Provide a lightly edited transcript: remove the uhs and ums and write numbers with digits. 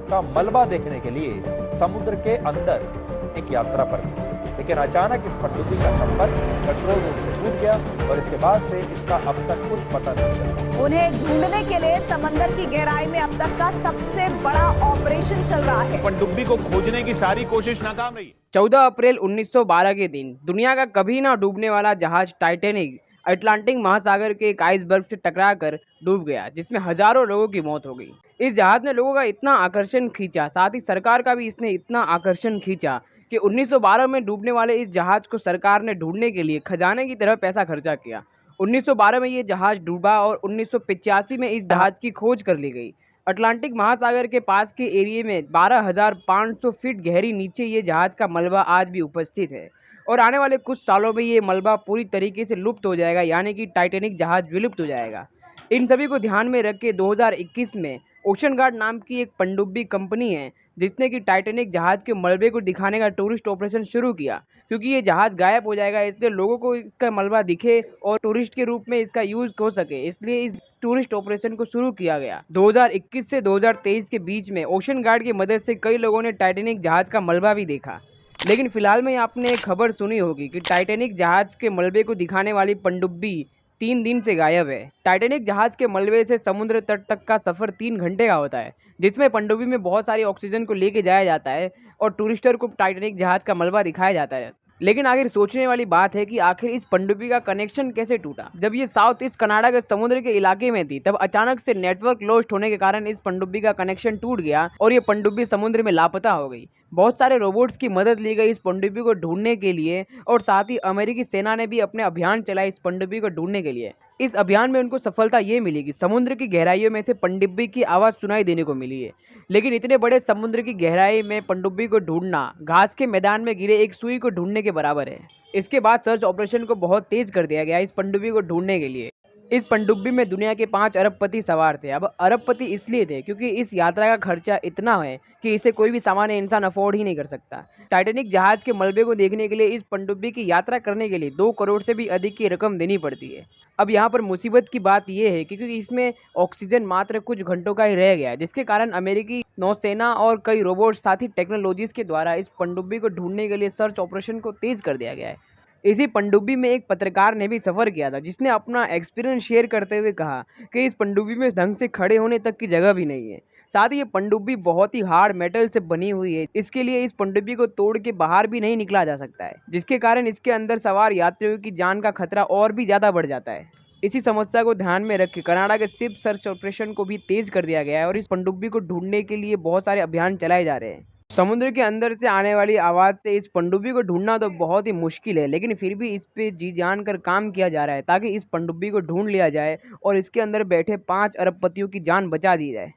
का मलबा देखने के लिए समुद्र के अंदर एक यात्रा पर गए, लेकिन अचानक इस पनडुब्बी का संपर्क कंट्रोल रूम से टूट गया और इसके बाद से इसका अब तक कुछ पता नहीं चला। उन्हें ढूंढने के लिए समंदर की गहराई में अब तक का सबसे बड़ा ऑपरेशन चल रहा है। पनडुब्बी को खोजने की सारी कोशिश नाकाम रही। 14 अप्रैल 1912 के दिन दुनिया का कभी ना डूबने वाला जहाज टाइटैनिक अटलांटिक महासागर के एक आइसबर्ग से टकराकर डूब गया, जिसमें हजारों लोगों की मौत हो गई। इस जहाज ने लोगों का इतना आकर्षण खींचा, साथ ही सरकार का भी इसने इतना आकर्षण खींचा कि 1912 में डूबने वाले इस जहाज को सरकार ने ढूंढने के लिए खजाने की तरह पैसा खर्चा किया। 1912 में ये जहाज डूबा और 1985 में इस जहाज की खोज कर ली गई। अटलांटिक महासागर के पास के एरिया में 12,500 फीट गहरी नीचे ये जहाज का मलबा आज भी उपस्थित है और आने वाले कुछ सालों में ये मलबा पूरी तरीके से लुप्त हो जाएगा, यानी कि टाइटैनिक जहाज विलुप्त हो जाएगा। इन सभी को ध्यान में रख के 2021 में ओशन गार्ड नाम की एक पनडुब्बी कंपनी है जिसने कि टाइटैनिक जहाज के मलबे को दिखाने का टूरिस्ट ऑपरेशन शुरू किया, क्योंकि ये जहाज गायब हो जाएगा, इसलिए लोगों को इसका मलबा दिखे और टूरिस्ट के रूप में इसका यूज हो सके, इसलिए इस टूरिस्ट ऑपरेशन को शुरू किया गया। 2021 से 2023 के बीच में ओशन गार्ड की मदद से कई लोगों ने टाइटैनिक जहाज का मलबा भी देखा। लेकिन फिलहाल में आपने एक खबर सुनी होगी कि टाइटैनिक जहाज के मलबे को दिखाने वाली पनडुब्बी 3 दिन से गायब है। टाइटैनिक जहाज के मलबे से समुद्र तट तक का सफर 3 घंटे का होता है, जिसमें पनडुब्बी में बहुत सारी ऑक्सीजन को लेके जाया जाता है और टूरिस्टर को टाइटैनिक जहाज का मलबा दिखाया जाता है। लेकिन आखिर सोचने वाली बात है कि आखिर इस पनडुब्बी का कनेक्शन कैसे टूटा। जब ये साउथ ईस्ट कनाडा के समुद्र के इलाके में थी, तब अचानक से नेटवर्क लॉस्ट होने के कारण इस पनडुब्बी का कनेक्शन टूट गया और ये पनडुब्बी समुद्र में लापता हो गई। बहुत सारे रोबोट्स की मदद ली गई इस पनडुब्बी को ढूंढने के लिए और साथ ही अमेरिकी सेना ने भी अपने अभियान चलाए इस पनडुब्बी को ढूंढने के लिए। इस अभियान में उनको सफलता ये मिली कि समुद्र की गहराइयों में से पनडुब्बी की आवाज़ सुनाई देने को मिली है। लेकिन इतने बड़े समुद्र की गहराई में पनडुब्बी को ढूंढना घास के मैदान में गिरे एक सुई को ढूंढने के बराबर है। इसके बाद सर्च ऑपरेशन को बहुत तेज कर दिया गया इस पनडुब्बी को ढूंढने के लिए। इस पनडुब्बी में दुनिया के 5 अरबपति सवार थे। अब अरबपति इसलिए थे क्योंकि इस यात्रा का खर्चा इतना है कि इसे कोई भी सामान्य इंसान अफोर्ड ही नहीं कर सकता। टाइटैनिक जहाज के मलबे को देखने के लिए इस पनडुब्बी की यात्रा करने के लिए 2 करोड़ से भी अधिक की रकम देनी पड़ती है। अब यहाँ पर मुसीबत की बात यह है कि क्योंकि इसमें ऑक्सीजन मात्र कुछ घंटों का ही रह गया है, जिसके कारण अमेरिकी नौसेना और कई रोबोट साथ ही टेक्नोलॉजीज के द्वारा इस पनडुब्बी को ढूंढने के लिए सर्च ऑपरेशन को तेज कर दिया गया है। इसी पनडुब्बी में एक पत्रकार ने भी सफ़र किया था, जिसने अपना एक्सपीरियंस शेयर करते हुए कहा कि इस पनडुब्बी में ढंग से खड़े होने तक की जगह भी नहीं है। साथ ही ये पनडुब्बी बहुत ही हार्ड मेटल से बनी हुई है, इसके लिए इस पनडुब्बी को तोड़ के बाहर भी नहीं निकला जा सकता है, जिसके कारण इसके अंदर सवार यात्रियों की जान का खतरा और भी ज़्यादा बढ़ जाता है। इसी समस्या को ध्यान में रख के कनाडा के शिप सर्च ऑपरेशन को भी तेज कर दिया गया है और इस पनडुब्बी को ढूंढने के लिए बहुत सारे अभियान चलाए जा रहे हैं। समुद्र के अंदर से आने वाली आवाज़ से इस पनडुब्बी को ढूंढना तो बहुत ही मुश्किल है, लेकिन फिर भी इस पे जी जान कर काम किया जा रहा है ताकि इस पनडुब्बी को ढूंढ लिया जाए और इसके अंदर बैठे 5 अरबपतियों की जान बचा दी जाए।